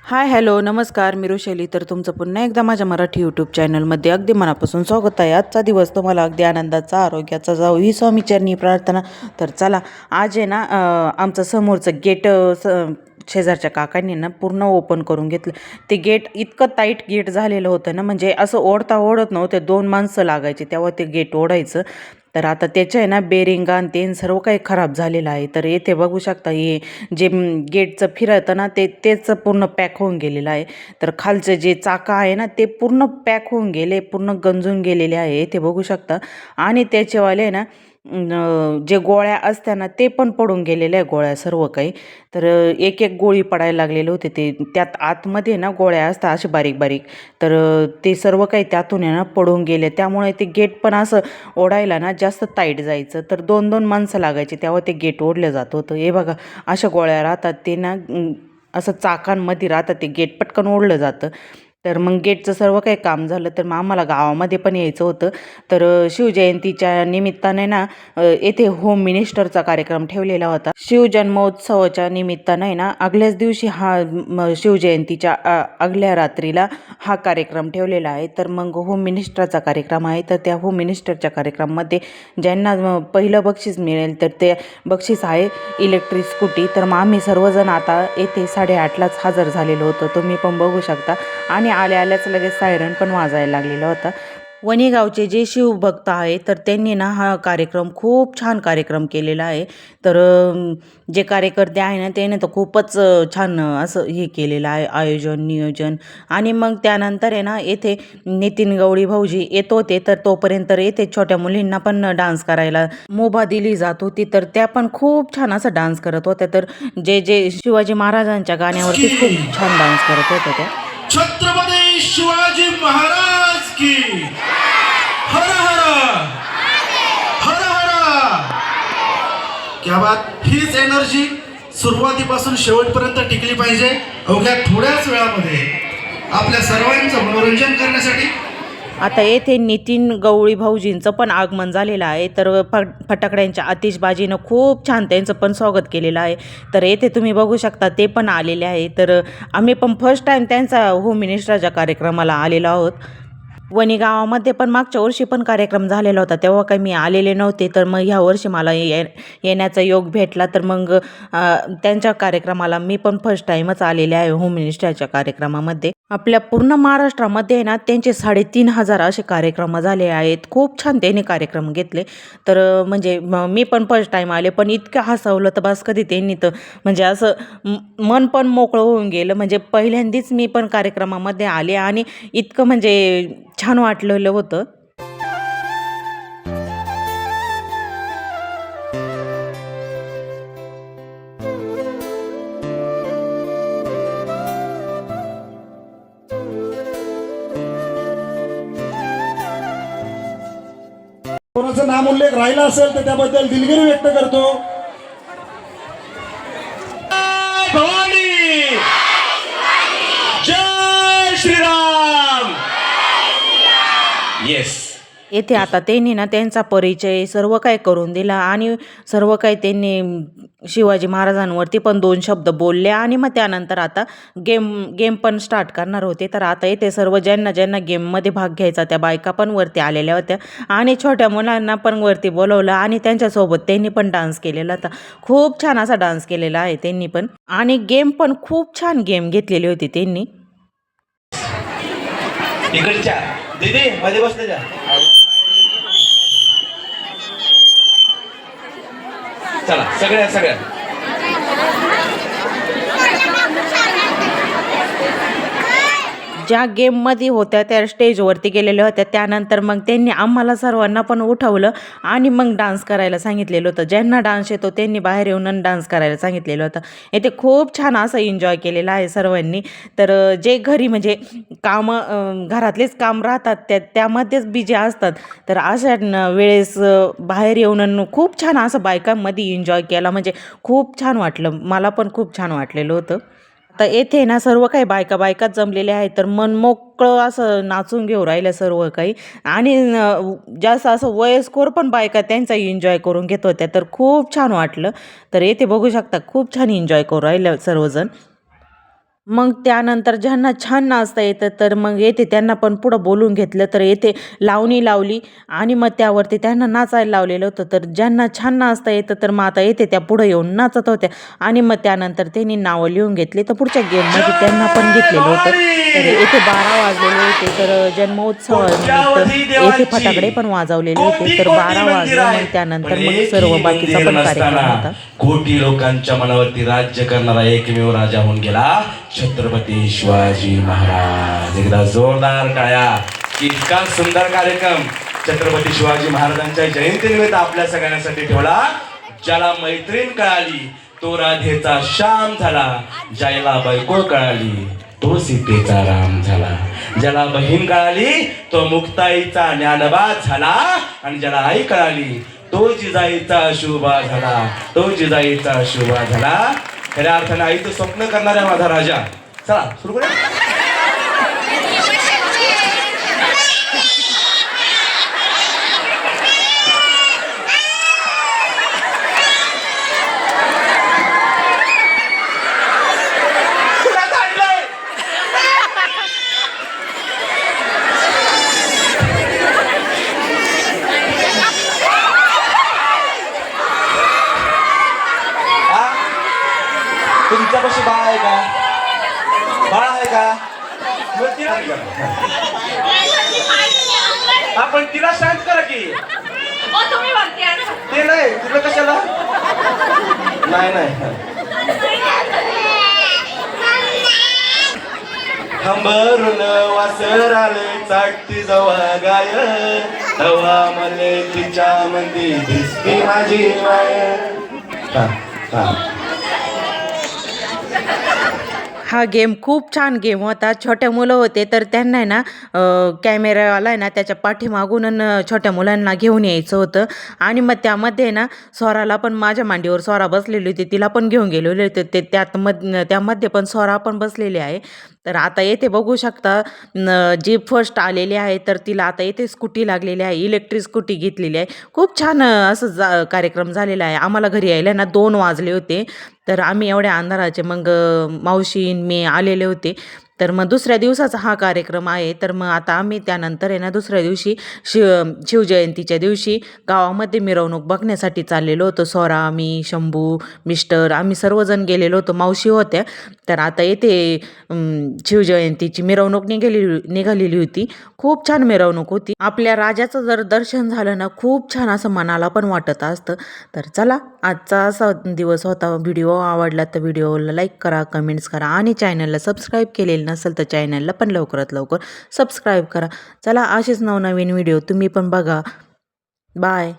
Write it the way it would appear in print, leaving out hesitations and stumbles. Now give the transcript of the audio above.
Hi hello नमस्कार मी ऋषाली. तर तुमचं पुन्हा एकदा माझ्या मराठी यूट्यूब चॅनलमध्ये अगदी मनापासून स्वागत आहे. आजचा दिवस तुम्हाला अगदी आनंदाचा आरोग्याचा जाऊ ही स्वामीचरणी प्रार्थना. तर चला आज आहे ना आमचं समोरचं गेट शेजारच्या काकांनी ना पूर्ण ओपन करून घेतलं. ते गेट इतकं टाईट गेट झालेलं होतं ना, म्हणजे असं ओढता ओढत नव्हते, 2 माणसं लागायची तेव्हा ते गेट ओढायचं. तर आता त्याचं आहे ना बेरिंगा आणि ते सर्व काही खराब झालेलं आहे. तर येथे बघू शकता हे जे गेटचं फिरतं ना तेच पूर्ण पॅक होऊन गेलेलं आहे. तर खालचं जे चाकं आहे ना ते पूर्ण पॅक होऊन गेले, पूर्ण गंजून गेलेले आहे इथे बघू शकता. आणि त्याचेवाले ना जे गोळ्या असत्या ना ते पण पडून गेलेल्या आहे गोळ्या सर्व काही. तर एक एक गोळी पडायला लागलेले होते. ते त्यात आतमध्ये ना गोळ्या असतात असे बारीक बारीक. तर ते सर्व काही त्यातून आहे ना पडून गेले. त्यामुळे ते गेट पण असं ओढायला ना जास्त टाईट जायचं. तर 2-2 माणसं लागायची तेव्हा ते गेट ओढलं जात होतं. हे बघा अशा गोळ्या राहतात ते ना असं चाकांमध्ये राहतात, ते गेट पटकन ओढलं जातं. तर मग गेटचं सर्व काही काम झालं. तर मग आम्हाला गावामध्ये पण यायचं होतं. तर शिवजयंतीच्या निमित्ताने ना येथे होम मिनिस्टरचा कार्यक्रम ठेवलेला होता. शिवजन्मोत्सवाच्या निमित्ताने आहे ना आगल्याच दिवशी हा शिवजयंतीच्या आगल्या रात्रीला हा कार्यक्रम ठेवलेला आहे. तर मग होम मिनिस्टरचा कार्यक्रम आहे. तर त्या होम मिनिस्टरच्या कार्यक्रमामध्ये ज्यांना पहिलं बक्षीस मिळेल तर ते बक्षीस आहे इलेक्ट्रिक स्कूटी. तर मग आम्ही सर्वजण आता येथे 8:30लाच हजर झालेलो होतो, तुम्ही पण बघू शकता. आणि आल्याच लगेच सायरन पण वाजायला लागलेला होता. वणी गावचे जे शिवभक्त आहे तर त्यांनी ना हा कार्यक्रम खूप छान कार्यक्रम केलेला आहे. तर जे कार्यकर्ते आहे ना त्याने तर खूपच छान असं हे केलेलं आहे आयोजन नियोजन. आणि मग त्यानंतर आहे ना येथे नितीन गवळी भाऊजी येत होते. तर तोपर्यंत येथे छोट्या मुलींना पण डान्स करायला मुभा दिली जात होती. तर त्या पण खूप छान असा डान्स करत होत्या. तर जे जे शिवाजी महाराजांच्या गाण्यावरतीच खूप छान डान्स करत होत्या त्या. छत्रपती शिवाजी महाराज की हर हर हर हर. क्या बात. हीच एनर्जी सुरुवातीपासून शेवटपर्यंत टिकली पाहिजे. अवघ्या थोड्याच वेळामध्ये आपल्या सर्वांचं मनोरंजन करण्यासाठी आता येथे नितीन गवळी भाऊजींचं पण आगमन झालेलं आहे. तर फटाकड्यांच्या आतिषबाजीनं खूप छान त्यांचं पण स्वागत केलेलं आहे. तर येथे तुम्ही बघू शकता ते पण आलेले आहे. तर आम्ही पण फर्स्ट टाईम त्यांचा होम मिनिस्टरच्या कार्यक्रमाला आलेलो आहोत. वणी गावामध्ये पण मागच्या वर्षी पण कार्यक्रम झालेला होता तेव्हा काही मी आलेले नव्हते. तर मग ह्या वर्षी मला येण्याचा योग भेटला. तर मग त्यांच्या कार्यक्रमाला मी पण फर्स्ट टाईमच आलेले आहे होम मिनिस्टरच्या कार्यक्रमामध्ये. आपल्या पूर्ण महाराष्ट्रामध्ये ना त्यांचे 3,500 असे कार्यक्रम झाले आहेत. खूप छान त्यांनी कार्यक्रम घेतले. तर म्हणजे मी पण फर्स्ट टाईम आले पण इतकं हसवलं तर बस कधी त्यांनी तर म्हणजे असं मन पण मोकळं होऊन गेलं. म्हणजे पहिल्यांदाच मी पण कार्यक्रमामध्ये आले आणि इतकं म्हणजे छान वाटलेलं होतं. कोणाचा नाम उल्लेख राहिला असेल तर त्याबद्दल दिलगिरी व्यक्त करतो. भवानी जय श्रीराम. येस. येथे आता त्यांनी ना त्यांचा परिचय सर्व काही करून दिला आणि सर्व काही त्यांनी शिवाजी महाराजांवरती पण 2 शब्द बोलले. आणि मग त्यानंतर आता गेम पण स्टार्ट करणार होते. तर आता येथे सर्व ज्यांना गेममध्ये भाग घ्यायचा त्या बायका पण वरती आलेल्या होत्या आणि छोट्या मुलांना पण वरती बोलवलं आणि त्यांच्यासोबत त्यांनी पण डान्स केलेला होता. खूप छान असा डान्स केलेला आहे त्यांनी पण. आणि गेम पण खूप छान गेम घेतलेली होती त्यांनी. इकडच्या दीदी मध्ये बसले जा. चला सगळ्या ज्या गेममध्ये होत्या त्या स्टेजवरती गेलेल्या होत्या. त्यानंतर मग त्यांनी आम्हाला सर्वांना पण उठवलं आणि मग डान्स करायला सांगितलेलं होतं. ज्यांना डान्स येतो त्यांनी बाहेर येऊन डान्स करायला सांगितलेलं होतं. येथे खूप छान असं एन्जॉय केलेलं आहे सर्वांनी. तर जे घरी म्हणजे घरातलेच काम राहतात त्यामध्येच बिजी असतात. तर अशा वेळेस बाहेर येऊन खूप छान असं बायकांमध्ये एन्जॉय केला. म्हणजे खूप छान वाटलं, मला पण खूप छान वाटलेलं होतं. आता येथे ना सर्व काही बायकाच जमलेल्या आहेत. तर मन मोकळं असं नाचून घेऊ राहिलं सर्व काही. आणि जास्त असं वयस्कर पण बायका त्यांचा एन्जॉय करून घेत होत्या. तर खूप छान वाटलं. तर येथे बघू शकता खूप छान एन्जॉय करू राहिलं सर्वजण. मग त्यानंतर ज्यांना छान नाचता येतं तर मग येते त्यांना पण पुढं बोलून घेतलं, तर येते लावणी लावली आणि मग त्यावरती त्यांना नाचायला लावलेलं होतं. तर ज्यांना छान नाचता येतं तर मग आता येते त्या पुढं येऊन नाचत होत्या आणि मग त्यानंतर त्यांनी नावं लिहून घेतली. तर पुढच्या गेममध्ये त्यांना पण घेतलेलं होतं. तर येथे 12 वाजलेले होते, तर जन्मोत्सवानिमित्त येथे फटाकडे पण वाजवलेले होते. तर 12 वाजले, मग त्यानंतर मग सर्व बाकीचा पण कार्यक्रम होता. कोटी लोकांच्या मनावरती राज्य करणारा एकमेव राजा होऊन गेला छत्रपती शिवाजी महाराज. एकदा जोरदार टाळ्या की इतका सुंदर कार्यक्रम छत्रपती शिवाजी महाराजांच्या जयंतीनिमित्त आपल्या सगळ्यांसाठी ठेवला. ज्याला मैत्रीण कळाली तो राधेचा श्याम झाला, ज्याला बायको कळाली तो सीतेचा राम झाला, ज्याला बहीण कळाली तो मुक्ताईचा ज्ञानबाज झाला, आणि ज्याला आई कळाली तो जिजाईचा शुभा झाला, तो जिजाईचा शुभा झाला. खऱ्या अर्थाने आईचं स्वप्न करणाऱ्या माझा राजा. चला सुरू करूया. तुमच्यापाशी बाळ आहे का? बाळ आहे का? मग तिला आपण तिला शांत करा की. ते नाही तुला कशाला? नाही नाही हंबरून वासर आले चाटती जवा गाय, तवा मले तिच्या मंदी दिसती माझी माय. हा हा. हा गेम खूप छान गेम होता. छोट्या मुलं होते तर त्यांना आहे ना कॅमेरावाला आहे ना त्याच्या पाठीमागून छोट्या मुलांना घेऊन यायचं होतं, आणि मग त्यामध्ये ना स्वराला पण माझ्या मांडीवर स्वरा बसलेली होती, तिला पण घेऊन गेलेले होते. ते त्यामध्ये पण स्वरा पण बसलेली आहे. तर आता येथे बघू शकता जी फर्स्ट आलेली आहे तर तिला आता येथे स्कूटी लागलेली आहे, इलेक्ट्रिक स्कूटी घेतलेली आहे. खूप छान असं कार्यक्रम झालेला आहे. आम्हाला घरी यायला ना 2 वाजले होते, तर आम्ही एवढ्या अंधाराचे मग मावशी मी आलेले होते. तर मग दुसऱ्या दिवसाचा हा कार्यक्रम आहे. तर मग आता आम्ही त्यानंतर आहे ना दुसऱ्या दिवशी शिवजयंतीच्या दिवशी गावामध्ये मिरवणूक बघण्यासाठी चाललेलो होतो. स्वरा, मी, शंभू, मिस्टर आम्ही सर्वजण गेलेलो होतो, मावशी होत्या. तर आता येथे शिवजयंतीची मिरवणूक निघालेली होती. खूप छान मिरवणूक होती. आपल्या राजाचं जर दर्शन झालं ना खूप छान असं मनाला पण वाटत असतं. तर चला, आजचा असा दिवस होता. व्हिडिओ आवडला तर व्हिडिओला लाईक करा, कमेंट्स करा, आणि चॅनलला सबस्क्राईब केलेलं नसेल तर चॅनलला पण लवकरात लवकर सबस्क्राईब करा. चला, असेच नवनवीन व्हिडिओ तुम्ही पण बघा. बाय.